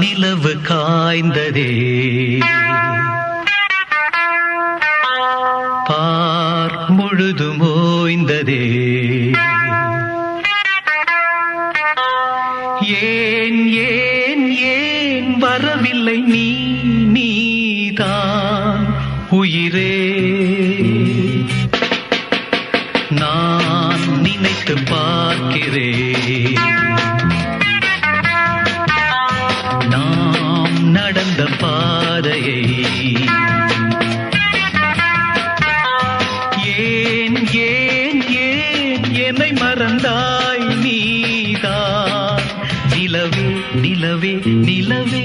நிலவு காய்ந்ததே பார் முழுதும் ஓய்ந்ததே ஏன் ஏன் ஏன் வரவில்லை நீதான் உயிரே நான் நினைத்து பார்க்கிறேன் நாம் நடந்த பாதையை ஏன் ஏன் ஏன் என்னை மறந்தாய் நீதான் நிலவே நிலவே நிலவே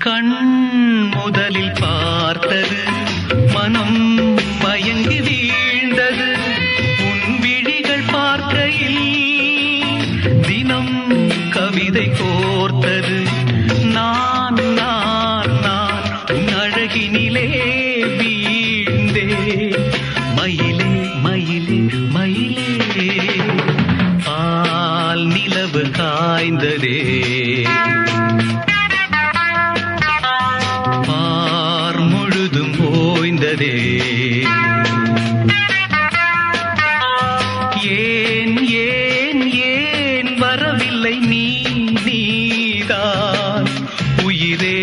கண் முதலில் பார்த்தது மனம் மயங்கி வீழ்ந்தது உன் விழிகள் பார்க்கையில் தினம் கவிதை கோர்த்தது நான் நான் நான் உன் அழகினிலே வீழ்ந்தே மயிலே மயிலே மயிலே பால் நிலவு காய்ந்ததே ஏன் ஏன் ஏன் வரவில்லை நீதான் உயிரே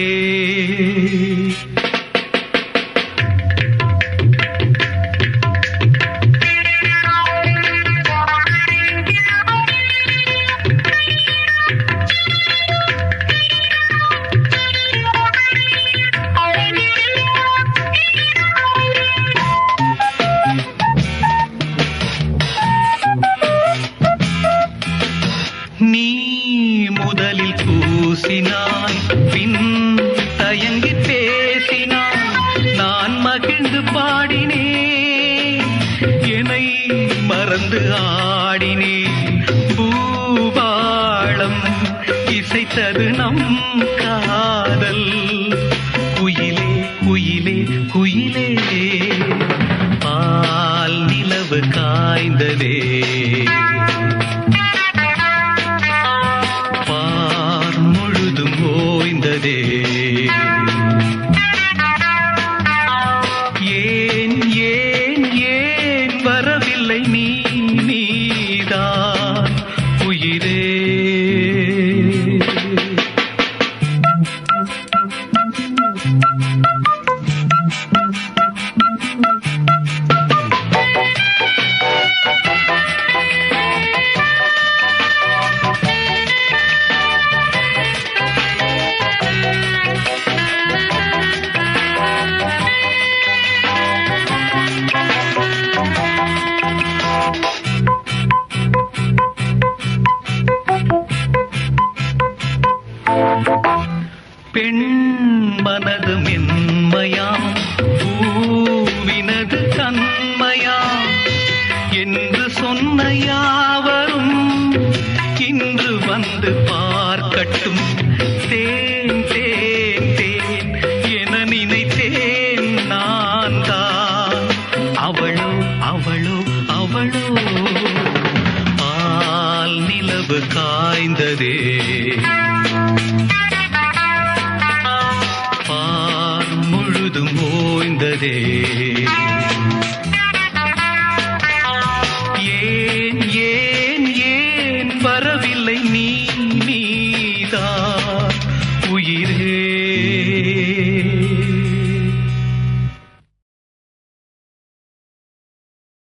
நீ முதலில் பூசினாய் பின் தயங்கி பேசினாய் நான் மகிழ்ந்து பாடினேன் என்னை மறந்து ஆடினேன் பூபாளம் இசைத்தது நம் காதல் குயிலே குயிலே குயிலே பால் நிலவு காய்ந்ததே ஏன் ஏன் ஏன் வரவில்லை நீதான் உயிரே பெண் மனது மென்மையாம் பூவினது தன்மையாம் என்று சொன்ன யாவரும் இன்று வந்து பார்க்கட்டும் தேன் தேன் தேன் என நினைத்தேன் நான் தான் அவளோ அவளோ அவளோ பால் நிலவு காய்ந்ததே முழுதும் ஓய்ந்ததே